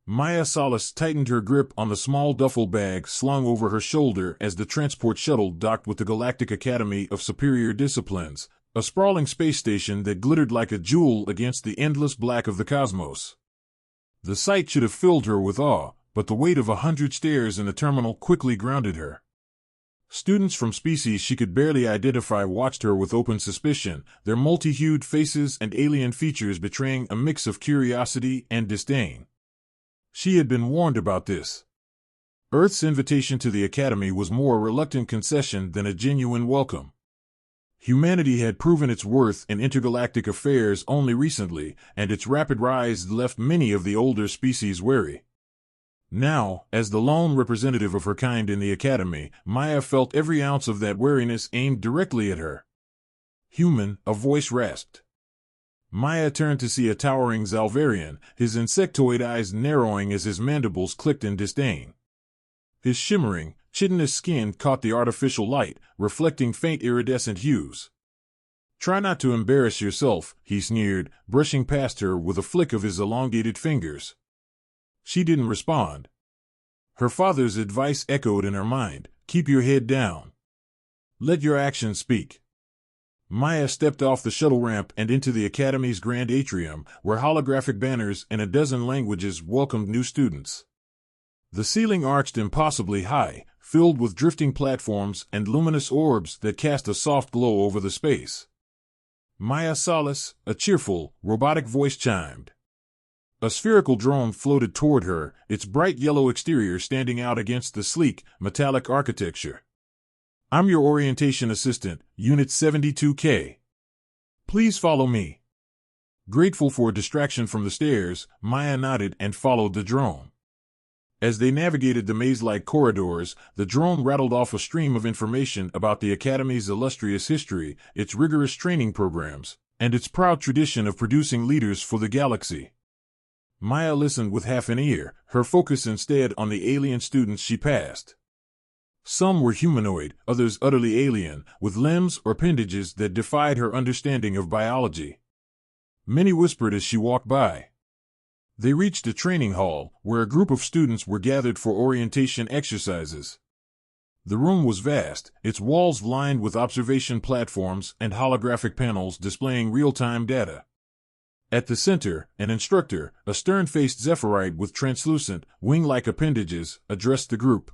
Maya Salas tightened her grip on the small duffel bag slung over her shoulder as the transport shuttle docked with the Galactic Academy of Superior Disciplines, a sprawling space station that glittered like a jewel against the endless black of the cosmos. The sight should have filled her with awe, but the weight of 100 stairs in the terminal quickly grounded her. Students from species she could barely identify watched her with open suspicion, their multi-hued faces and alien features betraying a mix of curiosity and disdain. She had been warned about this. Earth's invitation to the Academy was more a reluctant concession than a genuine welcome. Humanity had proven its worth in intergalactic affairs only recently, and its rapid rise left many of the older species wary. Now, as the lone representative of her kind in the Academy, Maya felt every ounce of that wariness aimed directly at her. "Human," a voice rasped. Maya turned to see a towering Zalvarian, his insectoid eyes narrowing as his mandibles clicked in disdain. His shimmering, chitinous skin caught the artificial light, reflecting faint iridescent hues. "Try not to embarrass yourself," he sneered, brushing past her with a flick of his elongated fingers. She didn't respond. Her father's advice echoed in her mind, "Keep your head down. Let your actions speak." Maya stepped off the shuttle ramp and into the Academy's grand atrium, where holographic banners in a dozen languages welcomed new students. The ceiling arched impossibly high, filled with drifting platforms and luminous orbs that cast a soft glow over the space. "Maya Salas," a cheerful, robotic voice chimed. A spherical drone floated toward her, its bright yellow exterior standing out against the sleek, metallic architecture. "I'm your orientation assistant, Unit 72K. Please follow me." Grateful for a distraction from the stairs, Maya nodded and followed the drone. As they navigated the maze-like corridors, the drone rattled off a stream of information about the Academy's illustrious history, its rigorous training programs, and its proud tradition of producing leaders for the galaxy. Maya listened with half an ear, her focus instead on the alien students she passed. Some were humanoid, others utterly alien, with limbs or appendages that defied her understanding of biology. Many whispered as she walked by. They reached a training hall, where a group of students were gathered for orientation exercises. The room was vast, its walls lined with observation platforms and holographic panels displaying real-time data. At the center, an instructor, a stern-faced Zephyrite with translucent, wing-like appendages, addressed the group.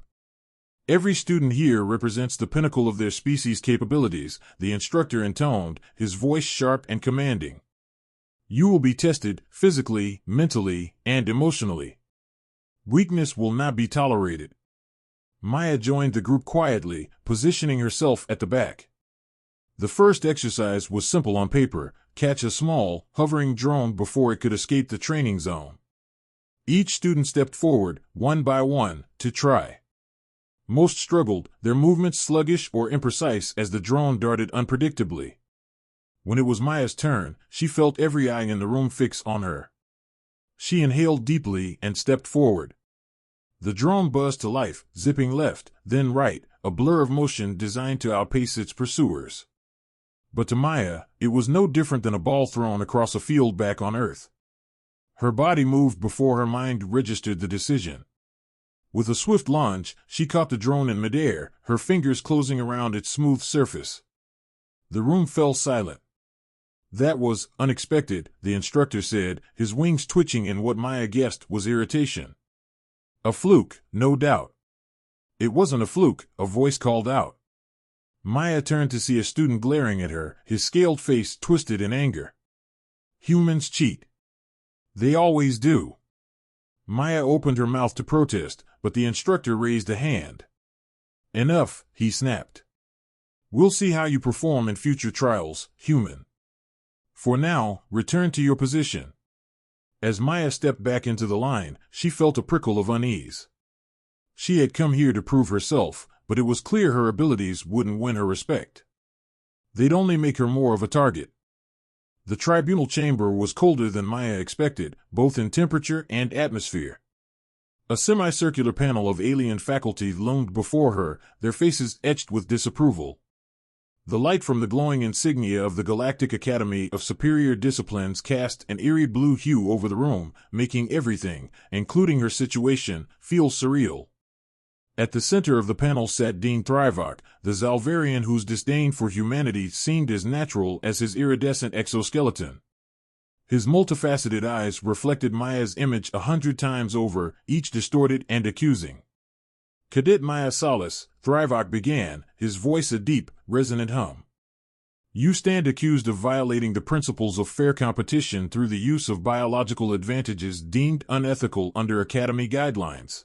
"Every student here represents the pinnacle of their species' capabilities," the instructor intoned, his voice sharp and commanding. "You will be tested, physically, mentally, and emotionally. Weakness will not be tolerated." Maya joined the group quietly, positioning herself at the back. The first exercise was simple on paper: catch a small, hovering drone before it could escape the training zone. Each student stepped forward, one by one, to try. Most struggled, their movements sluggish or imprecise as the drone darted unpredictably. When it was Maya's turn, she felt every eye in the room fix on her. She inhaled deeply and stepped forward. The drone buzzed to life, zipping left, then right, a blur of motion designed to outpace its pursuers. But to Maya, it was no different than a ball thrown across a field back on Earth. Her body moved before her mind registered the decision. With a swift lunge, she caught the drone in midair, her fingers closing around its smooth surface. The room fell silent. "That was unexpected," the instructor said, his wings twitching in what Maya guessed was irritation. "A fluke, no doubt." "It wasn't a fluke," a voice called out. Maya turned to see a student glaring at her, his scaled face twisted in anger. "Humans cheat. They always do." Maya opened her mouth to protest, but the instructor raised a hand. "Enough," he snapped. "We'll see how you perform in future trials, human. For now, return to your position." As Maya stepped back into the line, she felt a prickle of unease. She had come here to prove herself, but it was clear her abilities wouldn't win her respect. They'd only make her more of a target. The tribunal chamber was colder than Maya expected, both in temperature and atmosphere. A semicircular panel of alien faculty loomed before her, their faces etched with disapproval. The light from the glowing insignia of the Galactic Academy of Superior Disciplines cast an eerie blue hue over the room, making everything, including her situation, feel surreal. At the center of the panel sat Dean Thrivok, the Zalvarian whose disdain for humanity seemed as natural as his iridescent exoskeleton. His multifaceted eyes reflected Maya's image 100 times over, each distorted and accusing. "Cadet Maya Salas," Thrivok began, his voice a deep, resonant hum. "You stand accused of violating the principles of fair competition through the use of biological advantages deemed unethical under Academy guidelines."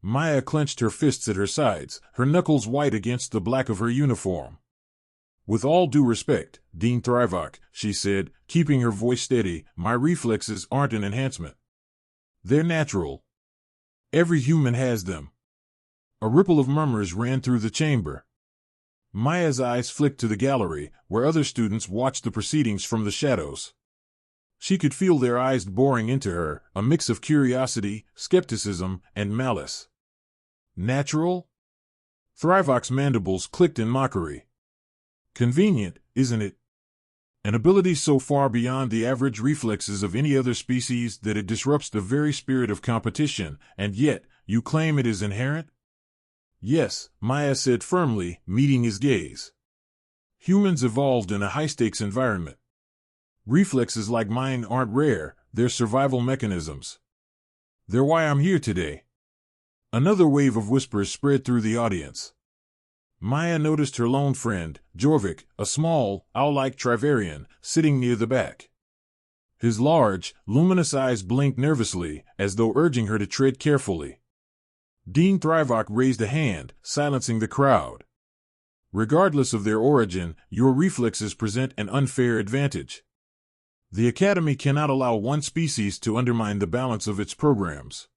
Maya clenched her fists at her sides, her knuckles white against the black of her uniform. "With all due respect, Dean Thrivok," she said, keeping her voice steady, "my reflexes aren't an enhancement. They're natural. Every human has them." A ripple of murmurs ran through the chamber. Maya's eyes flicked to the gallery, where other students watched the proceedings from the shadows. She could feel their eyes boring into her, a mix of curiosity, skepticism, and malice. "Natural?" Thrivok's mandibles clicked in mockery. "Convenient, isn't it? An ability so far beyond the average reflexes of any other species that it disrupts the very spirit of competition, and yet, you claim it is inherent?" "Yes," Maya said firmly, meeting his gaze. "Humans evolved in a high-stakes environment. Reflexes like mine aren't rare, they're survival mechanisms. They're why I'm here today." Another wave of whispers spread through the audience. Maya noticed her lone friend, Jorvik, a small, owl-like Trivarian, sitting near the back. His large, luminous eyes blinked nervously, as though urging her to tread carefully. Dean Thrivok raised a hand, silencing the crowd. "Regardless of their origin, your reflexes present an unfair advantage. The Academy cannot allow one species to undermine the balance of its programs."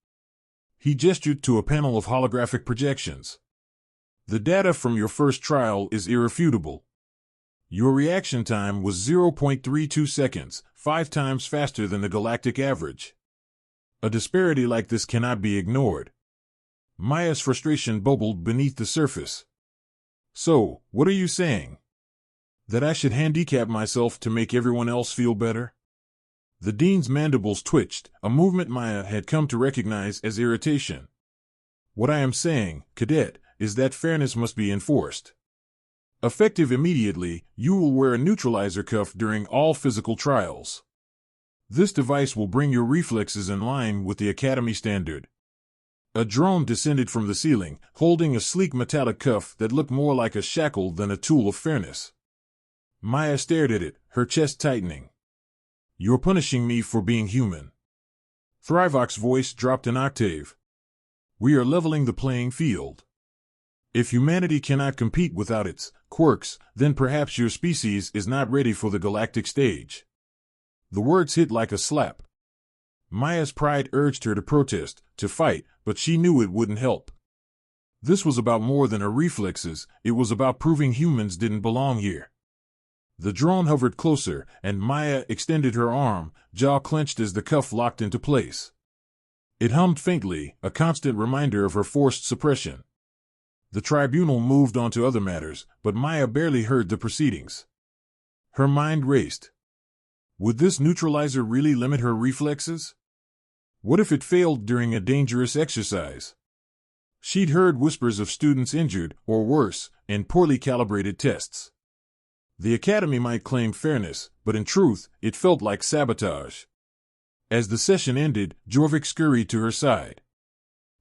He gestured to a panel of holographic projections. "The data from your first trial is irrefutable. Your reaction time was 0.32 seconds, 5 times faster than the galactic average. A disparity like this cannot be ignored." Maya's frustration bubbled beneath the surface. "So, what are you saying? That I should handicap myself to make everyone else feel better?" The dean's mandibles twitched, a movement Maya had come to recognize as irritation. "What I am saying, Cadet, is that fairness must be enforced. Effective immediately, you will wear a neutralizer cuff during all physical trials. This device will bring your reflexes in line with the Academy standard." A drone descended from the ceiling, holding a sleek metallic cuff that looked more like a shackle than a tool of fairness. Maya stared at it, her chest tightening. "You're punishing me for being human." Thrivok's voice dropped an octave. "We are leveling the playing field. If humanity cannot compete without its quirks, then perhaps your species is not ready for the galactic stage." The words hit like a slap. Maya's pride urged her to protest, to fight, but she knew it wouldn't help. This was about more than her reflexes, it was about proving humans didn't belong here. The drone hovered closer, and Maya extended her arm, jaw clenched as the cuff locked into place. It hummed faintly, a constant reminder of her forced suppression. The tribunal moved on to other matters, but Maya barely heard the proceedings. Her mind raced. Would this neutralizer really limit her reflexes? What if it failed during a dangerous exercise? She'd heard whispers of students injured, or worse, in poorly calibrated tests. The Academy might claim fairness, but in truth, it felt like sabotage. As the session ended, Jorvik scurried to her side.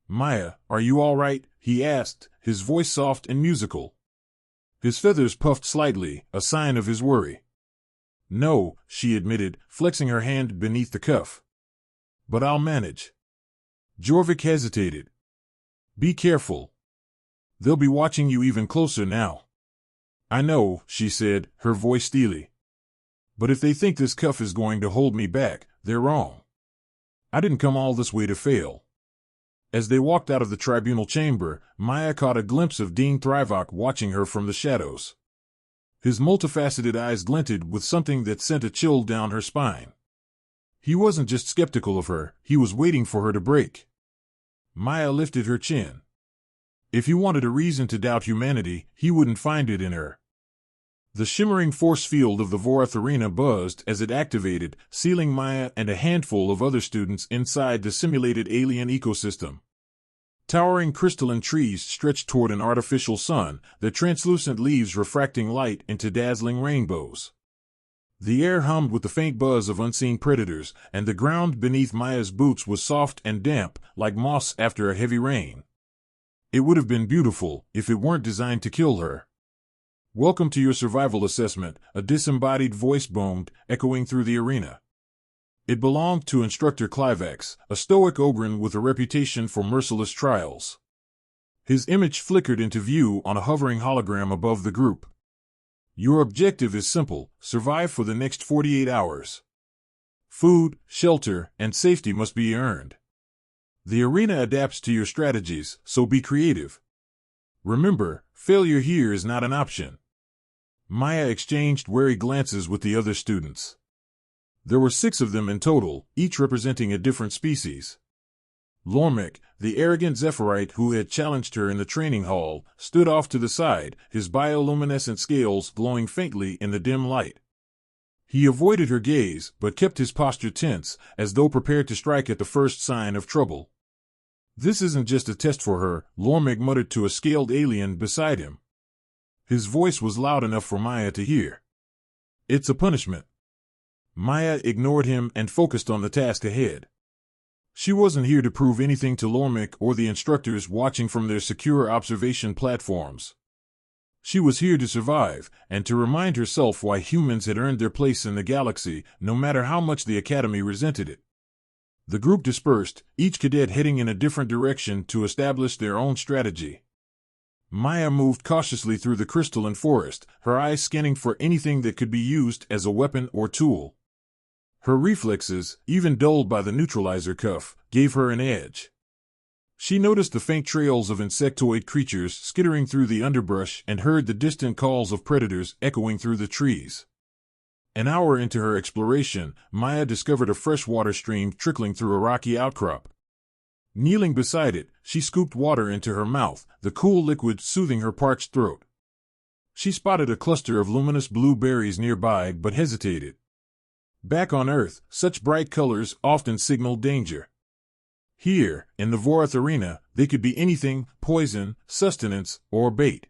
"Maya, are you all right?" he asked, his voice soft and musical. His feathers puffed slightly, a sign of his worry. "No," she admitted, flexing her hand beneath the cuff. "But I'll manage." Jorvik hesitated. "Be careful. They'll be watching you even closer now." "I know," she said, her voice steely. "But if they think this cuff is going to hold me back, they're wrong. I didn't come all this way to fail." As they walked out of the tribunal chamber, Maya caught a glimpse of Dean Thrivok watching her from the shadows. His multifaceted eyes glinted with something that sent a chill down her spine. He wasn't just skeptical of her, he was waiting for her to break. Maya lifted her chin. If he wanted a reason to doubt humanity, he wouldn't find it in her. The shimmering force field of the Vorath arena buzzed as it activated, sealing Maya and a handful of other students inside the simulated alien ecosystem. Towering crystalline trees stretched toward an artificial sun, their translucent leaves refracting light into dazzling rainbows. The air hummed with the faint buzz of unseen predators, and the ground beneath Maya's boots was soft and damp, like moss after a heavy rain. It would have been beautiful if it weren't designed to kill her. "Welcome to your survival assessment," a disembodied voice boomed, echoing through the arena. It belonged to Instructor Clivax, a stoic Ogren with a reputation for merciless trials. His image flickered into view on a hovering hologram above the group. "Your objective is simple: survive for the next 48 hours. Food, shelter, and safety must be earned. The arena adapts to your strategies, so be creative. Remember, failure here is not an option." Maya exchanged wary glances with the other students. There were 6 of them in total, each representing a different species. Lormek, the arrogant Zephyrite who had challenged her in the training hall, stood off to the side, his bioluminescent scales glowing faintly in the dim light. He avoided her gaze, but kept his posture tense, as though prepared to strike at the first sign of trouble. "This isn't just a test for her," Lormek muttered to a scaled alien beside him. His voice was loud enough for Maya to hear. "It's a punishment." Maya ignored him and focused on the task ahead. She wasn't here to prove anything to Lormek or the instructors watching from their secure observation platforms. She was here to survive, and to remind herself why humans had earned their place in the galaxy, no matter how much the Academy resented it. The group dispersed, each cadet heading in a different direction to establish their own strategy. Maya moved cautiously through the crystalline forest, her eyes scanning for anything that could be used as a weapon or tool. Her reflexes, even dulled by the neutralizer cuff, gave her an edge. She noticed the faint trails of insectoid creatures skittering through the underbrush and heard the distant calls of predators echoing through the trees. An hour into her exploration, Maya discovered a freshwater stream trickling through a rocky outcrop. Kneeling beside it, she scooped water into her mouth, the cool liquid soothing her parched throat. She spotted a cluster of luminous blue berries nearby but hesitated. Back on Earth, such bright colors often signaled danger. Here, in the Vorath arena, they could be anything: poison, sustenance, or bait.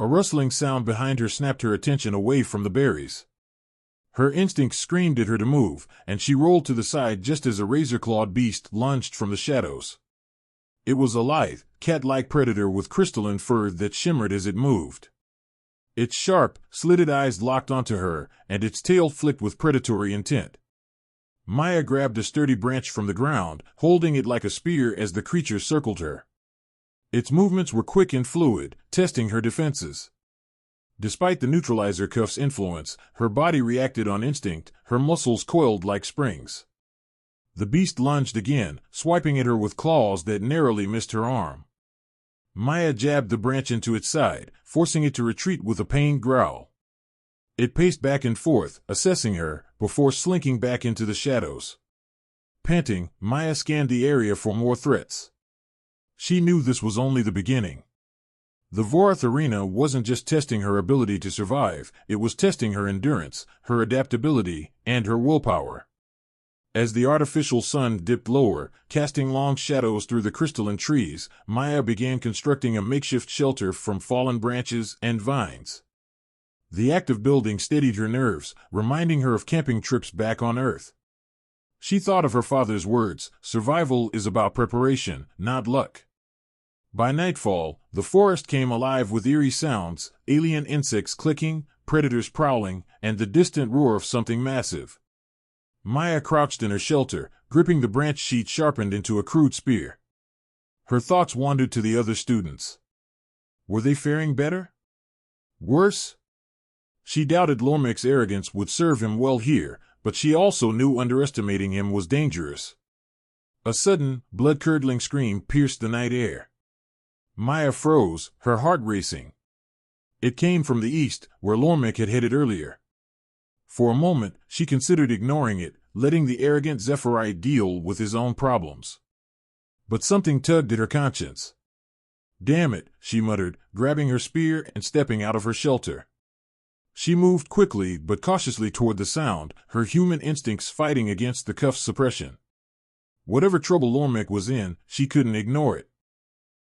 A rustling sound behind her snapped her attention away from the berries. Her instincts screamed at her to move, and she rolled to the side just as a razor-clawed beast lunged from the shadows. It was a lithe, cat-like predator with crystalline fur that shimmered as it moved. Its sharp, slitted eyes locked onto her, and its tail flicked with predatory intent. Maya grabbed a sturdy branch from the ground, holding it like a spear as the creature circled her. Its movements were quick and fluid, testing her defenses. Despite the neutralizer cuff's influence, her body reacted on instinct, her muscles coiled like springs. The beast lunged again, swiping at her with claws that narrowly missed her arm. Maya jabbed the branch into its side, forcing it to retreat with a pained growl. It paced back and forth, assessing her, before slinking back into the shadows. Panting, Maya scanned the area for more threats. She knew this was only the beginning. The Vorath arena wasn't just testing her ability to survive, it was testing her endurance, her adaptability, and her willpower. As the artificial sun dipped lower, casting long shadows through the crystalline trees, Maya began constructing a makeshift shelter from fallen branches and vines. The act of building steadied her nerves, reminding her of camping trips back on Earth. She thought of her father's words: survival is about preparation, not luck. By nightfall, the forest came alive with eerie sounds, alien insects clicking, predators prowling, and the distant roar of something massive. Maya crouched in her shelter, gripping the branch sheet sharpened into a crude spear. Her thoughts wandered to the other students. Were they faring better? Worse? She doubted Lormek's arrogance would serve him well here, but she also knew underestimating him was dangerous. A sudden, blood-curdling scream pierced the night air. Maya froze, her heart racing. It came from the east, where Lormek had headed earlier. For a moment, she considered ignoring it, letting the arrogant Zephyrite deal with his own problems. But something tugged at her conscience. "Damn it," she muttered, grabbing her spear and stepping out of her shelter. She moved quickly but cautiously toward the sound, her human instincts fighting against the cuff's suppression. Whatever trouble Lormic was in, she couldn't ignore it.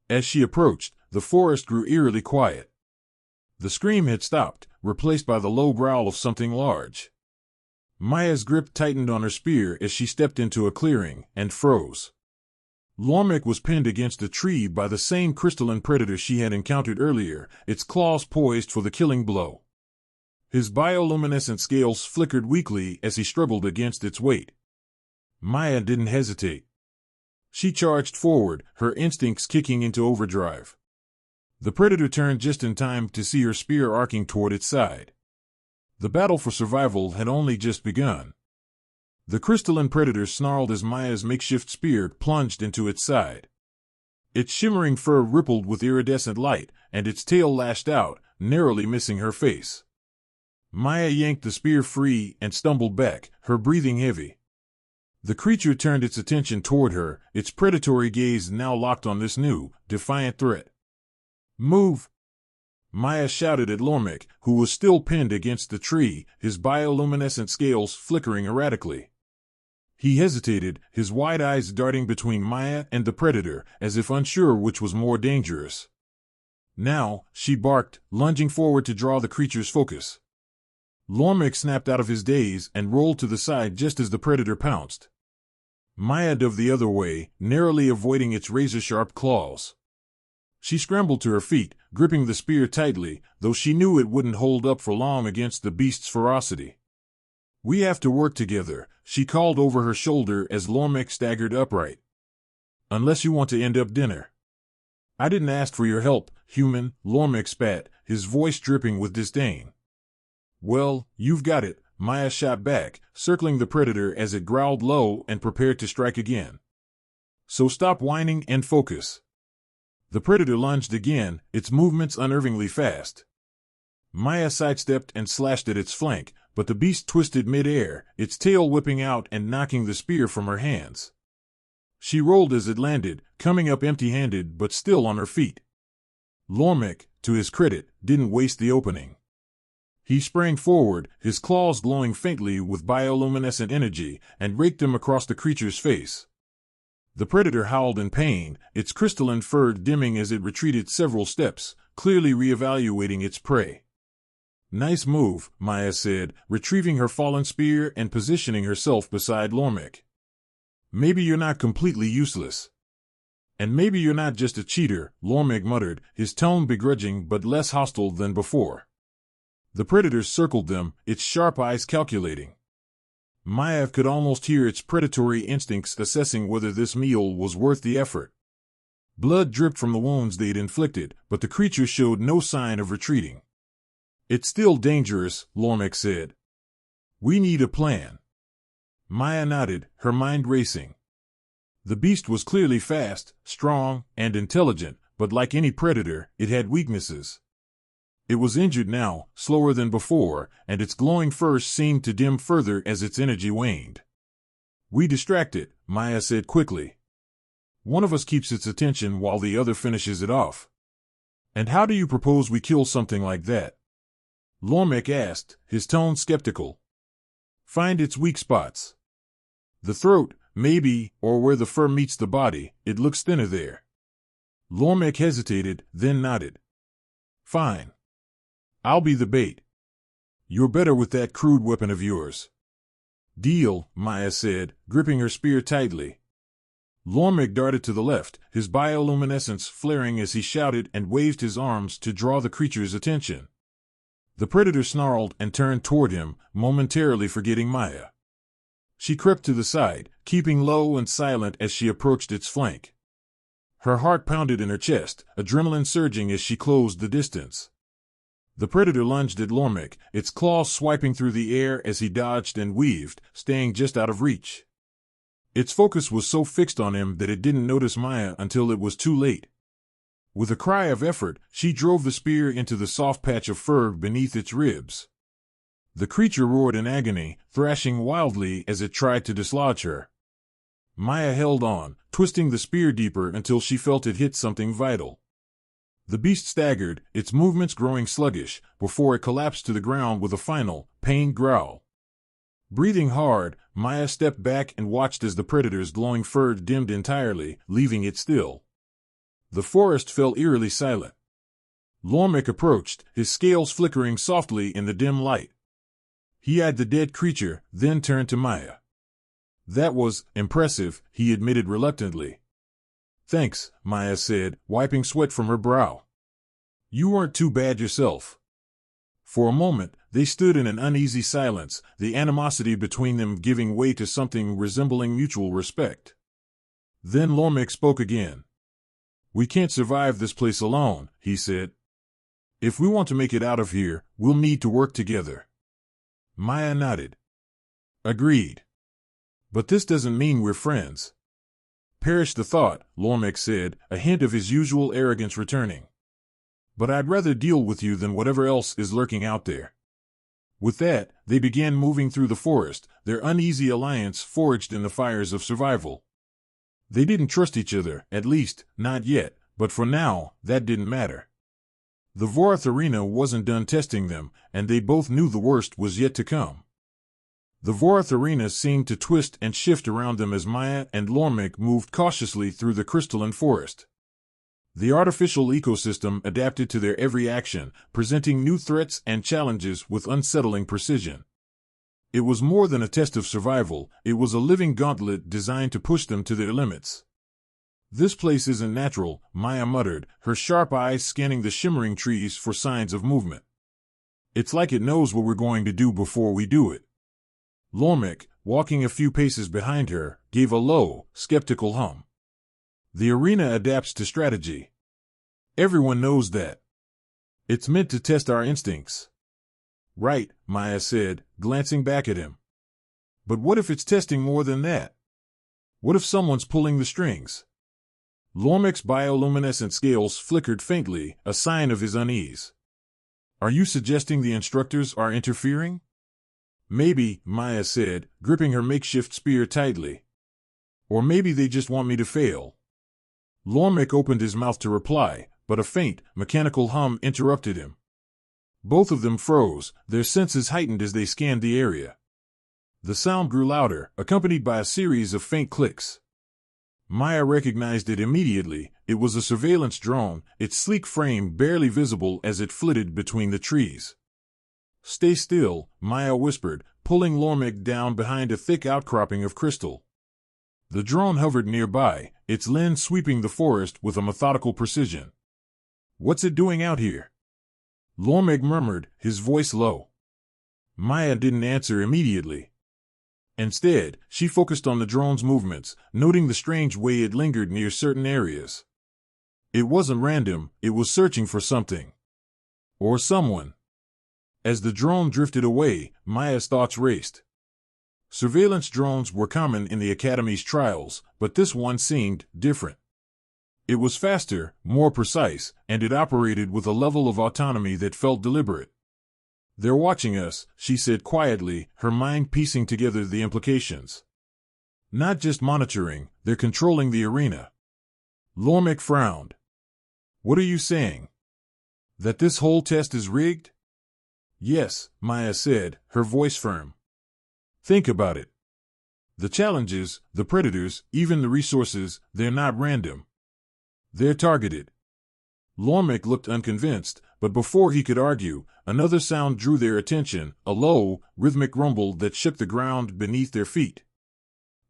As she approached, the forest grew eerily quiet. The scream had stopped, replaced by the low growl of something large. Maya's grip tightened on her spear as she stepped into a clearing, and froze. Lormic was pinned against a tree by the same crystalline predator she had encountered earlier, its claws poised for the killing blow. His bioluminescent scales flickered weakly as he struggled against its weight. Maya didn't hesitate. She charged forward, her instincts kicking into overdrive. The predator turned just in time to see her spear arcing toward its side. The battle for survival had only just begun. The crystalline predator snarled as Maya's makeshift spear plunged into its side. Its shimmering fur rippled with iridescent light, and its tail lashed out, narrowly missing her face. Maya yanked the spear free and stumbled back, her breathing heavy. The creature turned its attention toward her, its predatory gaze now locked on this new, defiant threat. "Move!" Maya shouted at Lormic, who was still pinned against the tree, his bioluminescent scales flickering erratically. He hesitated, his wide eyes darting between Maya and the predator, as if unsure which was more dangerous. "Now," she barked, lunging forward to draw the creature's focus. Lormic snapped out of his daze and rolled to the side just as the predator pounced. Maya dove the other way, narrowly avoiding its razor-sharp claws. She scrambled to her feet, gripping the spear tightly, though she knew it wouldn't hold up for long against the beast's ferocity. "We have to work together," she called over her shoulder as Lormic staggered upright. "Unless you want to end up dinner." "I didn't ask for your help, human," Lormic spat, his voice dripping with disdain. "Well, you've got it," Maya shot back, circling the predator as it growled low and prepared to strike again. "So stop whining and focus." The predator lunged again, its movements unnervingly fast. Maya sidestepped and slashed at its flank, but the beast twisted mid-air, its tail whipping out and knocking the spear from her hands. She rolled as it landed, coming up empty-handed but still on her feet. Lormic, to his credit, didn't waste the opening. He sprang forward, his claws glowing faintly with bioluminescent energy, and raked them across the creature's face. The predator howled in pain, its crystalline fur dimming as it retreated several steps, clearly reevaluating its prey. "Nice move," Maya said, retrieving her fallen spear and positioning herself beside Lormic. "Maybe you're not completely useless." "And maybe you're not just a cheater," Lormic muttered, his tone begrudging but less hostile than before. The predator circled them, its sharp eyes calculating. Maya could almost hear its predatory instincts assessing whether this meal was worth the effort. Blood dripped from the wounds they'd inflicted, but the creature showed no sign of retreating. "It's still dangerous," Lormic said. "We need a plan." Maya nodded, her mind racing. The beast was clearly fast, strong, and intelligent, but like any predator, it had weaknesses. It was injured now, slower than before, and its glowing fur seemed to dim further as its energy waned. "We distract it," Maya said quickly. "One of us keeps its attention while the other finishes it off." "And how do you propose we kill something like that?" Lormic asked, his tone skeptical. "Find its weak spots. The throat, maybe, or where the fur meets the body, it looks thinner there." Lormic hesitated, then nodded. "Fine. I'll be the bait. You're better with that crude weapon of yours." "Deal," Maya said, gripping her spear tightly. Lormic darted to the left, his bioluminescence flaring as he shouted and waved his arms to draw the creature's attention. The predator snarled and turned toward him, momentarily forgetting Maya. She crept to the side, keeping low and silent as she approached its flank. Her heart pounded in her chest, adrenaline surging as she closed the distance. The predator lunged at Lormic, its claws swiping through the air as he dodged and weaved, staying just out of reach. Its focus was so fixed on him that it didn't notice Maya until it was too late. With a cry of effort, she drove the spear into the soft patch of fur beneath its ribs. The creature roared in agony, thrashing wildly as it tried to dislodge her. Maya held on, twisting the spear deeper until she felt it hit something vital. The beast staggered, its movements growing sluggish, before it collapsed to the ground with a final, pained growl. Breathing hard, Maya stepped back and watched as the predator's glowing fur dimmed entirely, leaving it still. The forest fell eerily silent. Lormic approached, his scales flickering softly in the dim light. He eyed the dead creature, then turned to Maya. That was impressive, he admitted reluctantly. Thanks, Maya said, wiping sweat from her brow. You weren't too bad yourself. For a moment, they stood in an uneasy silence, the animosity between them giving way to something resembling mutual respect. Then Lormic spoke again. We can't survive this place alone, he said. If we want to make it out of here, we'll need to work together. Maya nodded. Agreed. But this doesn't mean we're friends. Perish the thought, Lormic said, a hint of his usual arrogance returning. But I'd rather deal with you than whatever else is lurking out there. With that, they began moving through the forest, their uneasy alliance forged in the fires of survival. They didn't trust each other, at least, not yet, but for now, that didn't matter. The Vorath arena wasn't done testing them, and they both knew the worst was yet to come. The Vorath arena seemed to twist and shift around them as Maya and Lormic moved cautiously through the crystalline forest. The artificial ecosystem adapted to their every action, presenting new threats and challenges with unsettling precision. It was more than a test of survival, it was a living gauntlet designed to push them to their limits. This place isn't natural, Maya muttered, her sharp eyes scanning the shimmering trees for signs of movement. It's like it knows what we're going to do before we do it. Lormic, walking a few paces behind her, gave a low, skeptical hum. The arena adapts to strategy. Everyone knows that. It's meant to test our instincts. Right, Maya said, glancing back at him. But what if it's testing more than that? What if someone's pulling the strings? Lormic's bioluminescent scales flickered faintly, a sign of his unease. Are you suggesting the instructors are interfering? Maybe, Maya said, gripping her makeshift spear tightly. Or maybe they just want me to fail. Lormic opened his mouth to reply, but a faint, mechanical hum interrupted him. Both of them froze, their senses heightened as they scanned the area. The sound grew louder, accompanied by a series of faint clicks. Maya recognized it immediately. It was a surveillance drone, its sleek frame barely visible as it flitted between the trees. Stay still, Maya whispered, pulling Lormic down behind a thick outcropping of crystal. The drone hovered nearby, its lens sweeping the forest with a methodical precision. What's it doing out here? Lormic murmured, his voice low. Maya didn't answer immediately. Instead, she focused on the drone's movements, noting the strange way it lingered near certain areas. It wasn't random, it was searching for something. Or someone. As the drone drifted away, Maya's thoughts raced. Surveillance drones were common in the Academy's trials, but this one seemed different. It was faster, more precise, and it operated with a level of autonomy that felt deliberate. They're watching us, she said quietly, her mind piecing together the implications. Not just monitoring, they're controlling the arena. Lormic frowned. What are you saying? That this whole test is rigged? Yes, Maya said, her voice firm. Think about it. The challenges, the predators, even the resources, they're not random. They're targeted. Lormic looked unconvinced, but before he could argue, another sound drew their attention, a low, rhythmic rumble that shook the ground beneath their feet.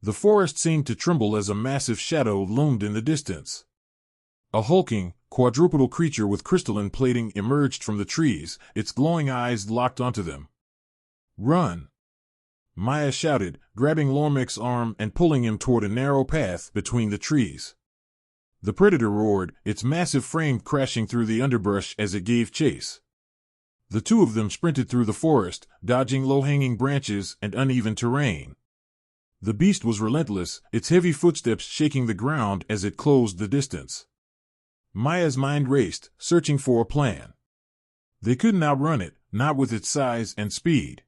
The forest seemed to tremble as a massive shadow loomed in the distance. A hulking, quadrupedal creature with crystalline plating emerged from the trees, its glowing eyes locked onto them. Run! Maya shouted, grabbing Lormic's arm and pulling him toward a narrow path between the trees. The predator roared, its massive frame crashing through the underbrush as it gave chase. The two of them sprinted through the forest, dodging low-hanging branches and uneven terrain. The beast was relentless, its heavy footsteps shaking the ground as it closed the distance. Maya's mind raced, searching for a plan. They couldn't outrun it, not with its size and speed.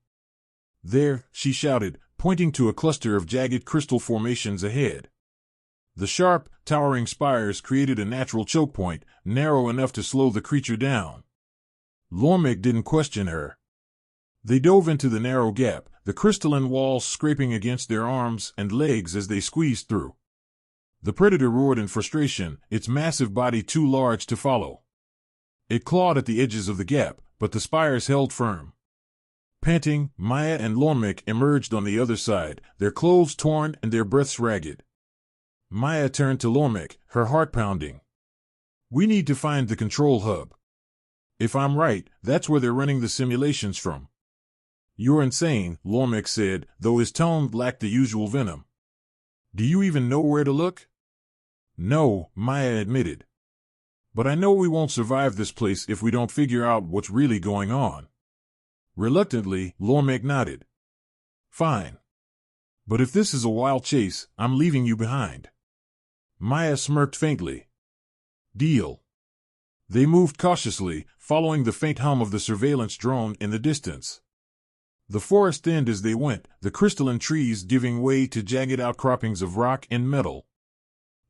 There, she shouted, pointing to a cluster of jagged crystal formations ahead. The sharp, towering spires created a natural choke point, narrow enough to slow the creature down. Lormic didn't question her. They dove into the narrow gap, the crystalline walls scraping against their arms and legs as they squeezed through. The predator roared in frustration, its massive body too large to follow. It clawed at the edges of the gap, but the spires held firm. Panting, Maya and Lormic emerged on the other side, their clothes torn and their breaths ragged. Maya turned to Lormic, her heart pounding. "We need to find the control hub. If I'm right, that's where they're running the simulations from." "You're insane," Lormic said, though his tone lacked the usual venom. "Do you even know where to look?" "No," Maya admitted. "But I know we won't survive this place if we don't figure out what's really going on." Reluctantly, Lormic nodded. "Fine. But if this is a wild chase, I'm leaving you behind." Maya smirked faintly. "Deal." They moved cautiously, following the faint hum of the surveillance drone in the distance. The forest thinned as they went, the crystalline trees giving way to jagged outcroppings of rock and metal.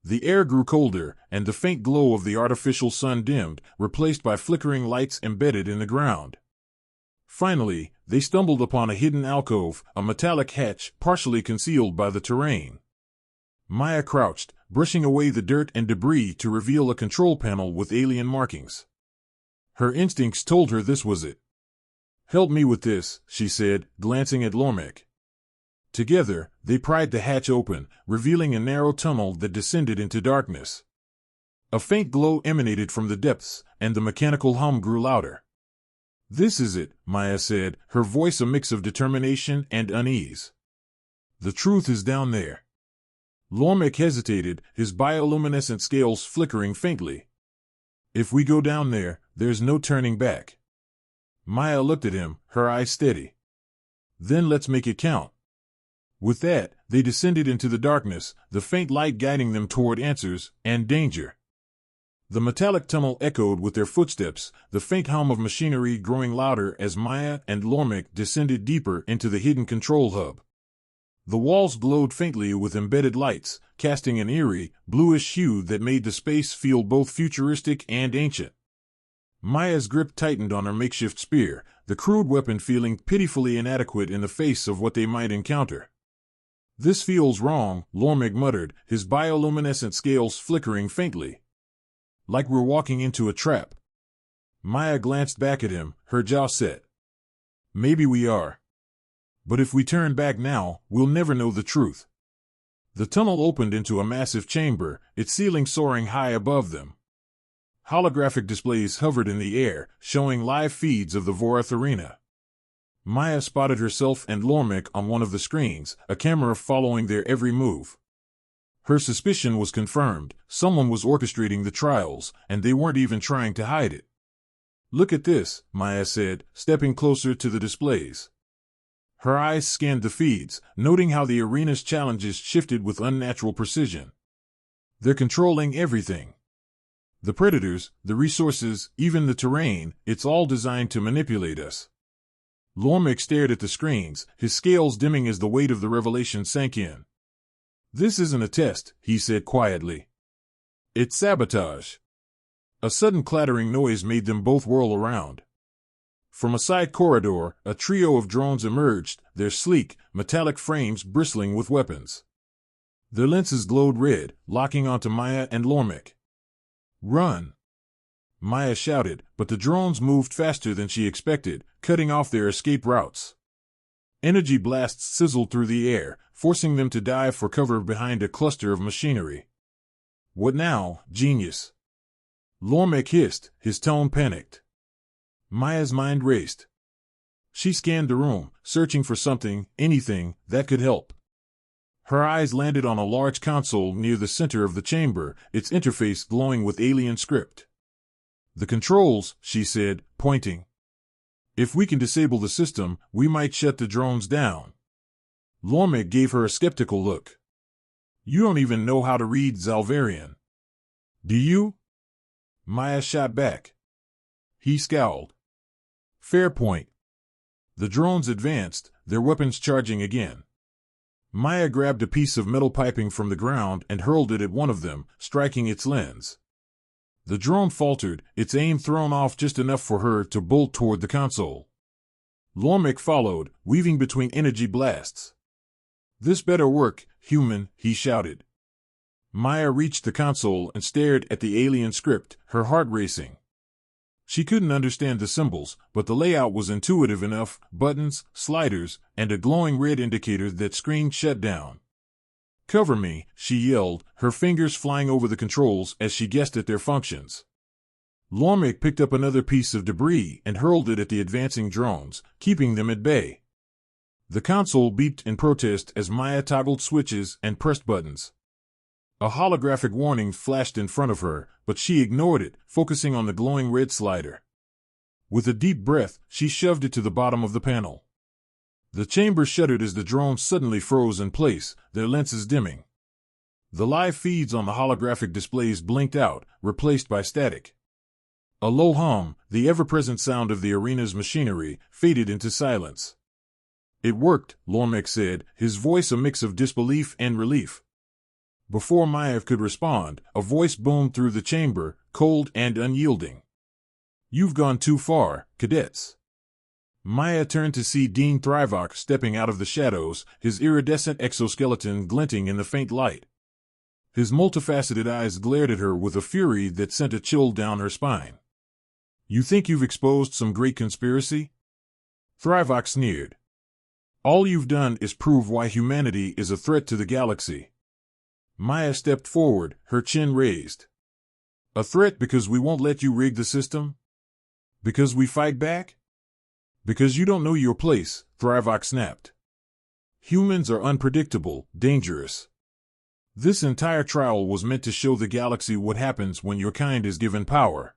The air grew colder, and the faint glow of the artificial sun dimmed, replaced by flickering lights embedded in the ground. Finally, they stumbled upon a hidden alcove, a metallic hatch partially concealed by the terrain. Maya crouched, brushing away the dirt and debris to reveal a control panel with alien markings. Her instincts told her this was it. "Help me with this," she said, glancing at Lormic. Together, they pried the hatch open, revealing a narrow tunnel that descended into darkness. A faint glow emanated from the depths, and the mechanical hum grew louder. "This is it," Maya said, her voice a mix of determination and unease. "The truth is down there." Lormic hesitated, his bioluminescent scales flickering faintly. "If we go down there, there's no turning back." Maya looked at him, her eyes steady. "Then let's make it count." With that, they descended into the darkness, the faint light guiding them toward answers and danger. The metallic tunnel echoed with their footsteps, the faint hum of machinery growing louder as Maya and Lormic descended deeper into the hidden control hub. The walls glowed faintly with embedded lights, casting an eerie, bluish hue that made the space feel both futuristic and ancient. Maya's grip tightened on her makeshift spear, the crude weapon feeling pitifully inadequate in the face of what they might encounter. "This feels wrong," Lormic muttered, his bioluminescent scales flickering faintly. "Like we're walking into a trap." Maya glanced back at him, her jaw set. "Maybe we are. But if we turn back now, we'll never know the truth." The tunnel opened into a massive chamber, its ceiling soaring high above them. Holographic displays hovered in the air, showing live feeds of the Vorath arena. Maya spotted herself and Lormic on one of the screens, a camera following their every move. Her suspicion was confirmed, someone was orchestrating the trials, and they weren't even trying to hide it. "Look at this," Maya said, stepping closer to the displays. Her eyes scanned the feeds, noting how the arena's challenges shifted with unnatural precision. "They're controlling everything. The predators, the resources, even the terrain, it's all designed to manipulate us." Lormic stared at the screens, his scales dimming as the weight of the revelation sank in. "This isn't a test," he said quietly. "It's sabotage." A sudden clattering noise made them both whirl around. From a side corridor, a trio of drones emerged, their sleek, metallic frames bristling with weapons. Their lenses glowed red, locking onto Maya and Lormic. "Run!" Maya shouted, but the drones moved faster than she expected, cutting off their escape routes. Energy blasts sizzled through the air, forcing them to dive for cover behind a cluster of machinery. "What now, genius?" Lormic hissed, his tone panicked. Maya's mind raced. She scanned the room, searching for something, anything, that could help. Her eyes landed on a large console near the center of the chamber, its interface glowing with alien script. "The controls," she said, pointing. "If we can disable the system, we might shut the drones down." Lormic gave her a skeptical look. "You don't even know how to read Zalvarian." "Do you?" Maya shot back. He scowled. "Fair point." The drones advanced, their weapons charging again. Maya grabbed a piece of metal piping from the ground and hurled it at one of them, striking its lens. The drone faltered, its aim thrown off just enough for her to bolt toward the console. Lormic followed, weaving between energy blasts. "This better work, human," he shouted. Maya reached the console and stared at the alien script, her heart racing. She couldn't understand the symbols, but the layout was intuitive enough: buttons, sliders, and a glowing red indicator that screamed "shut down." "Cover me," she yelled, her fingers flying over the controls as she guessed at their functions. Lormic picked up another piece of debris and hurled it at the advancing drones, keeping them at bay. The console beeped in protest as Maya toggled switches and pressed buttons. A holographic warning flashed in front of her, but she ignored it, focusing on the glowing red slider. With a deep breath, she shoved it to the bottom of the panel. The chamber shuddered as the drones suddenly froze in place, their lenses dimming. The live feeds on the holographic displays blinked out, replaced by static. A low hum, the ever-present sound of the arena's machinery, faded into silence. "It worked," Lormic said, his voice a mix of disbelief and relief. Before Maya could respond, a voice boomed through the chamber, cold and unyielding. "You've gone too far, cadets." Maya turned to see Dean Thrivok stepping out of the shadows, his iridescent exoskeleton glinting in the faint light. His multifaceted eyes glared at her with a fury that sent a chill down her spine. "You think you've exposed some great conspiracy?" Thrivok sneered. "All you've done is prove why humanity is a threat to the galaxy." Maya stepped forward, her chin raised. "A threat because we won't let you rig the system? Because we fight back? Because you don't know your place," Thrivok snapped. "Humans are unpredictable, dangerous. This entire trial was meant to show the galaxy what happens when your kind is given power."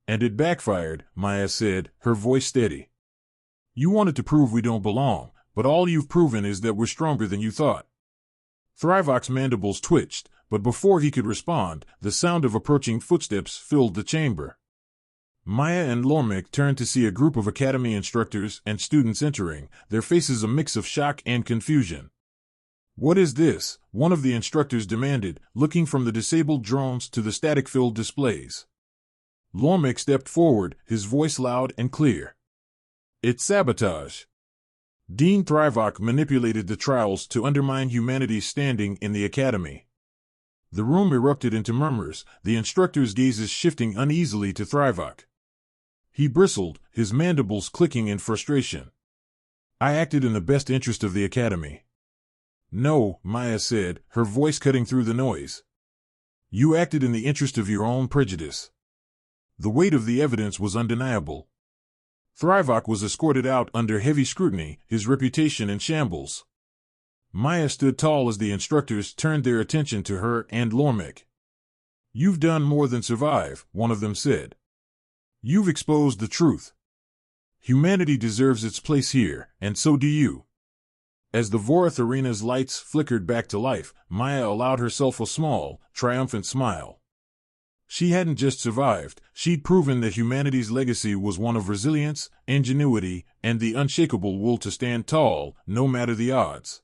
"And it backfired," Maya said, her voice steady. "You wanted to prove we don't belong, but all you've proven is that we're stronger than you thought." Thrivok's mandibles twitched, but before he could respond, the sound of approaching footsteps filled the chamber. Maya and Lormic turned to see a group of academy instructors and students entering, their faces a mix of shock and confusion. "What is this?" one of the instructors demanded, looking from the disabled drones to the static-filled displays. Lormic stepped forward, his voice loud and clear. "It's sabotage." Dean Thrivok manipulated the trials to undermine humanity's standing in the academy. The room erupted into murmurs, the instructor's gazes shifting uneasily to Thrivok. He bristled, his mandibles clicking in frustration. "I acted in the best interest of the academy." "No," Maya said, her voice cutting through the noise. "You acted in the interest of your own prejudice." The weight of the evidence was undeniable. Thrivok was escorted out under heavy scrutiny, his reputation in shambles. Maya stood tall as the instructors turned their attention to her and Lormic. "You've done more than survive," one of them said. "You've exposed the truth. Humanity deserves its place here, and so do you." As the Vorath Arena's lights flickered back to life, Maya allowed herself a small, triumphant smile. She hadn't just survived, she'd proven that humanity's legacy was one of resilience, ingenuity, and the unshakable will to stand tall, no matter the odds.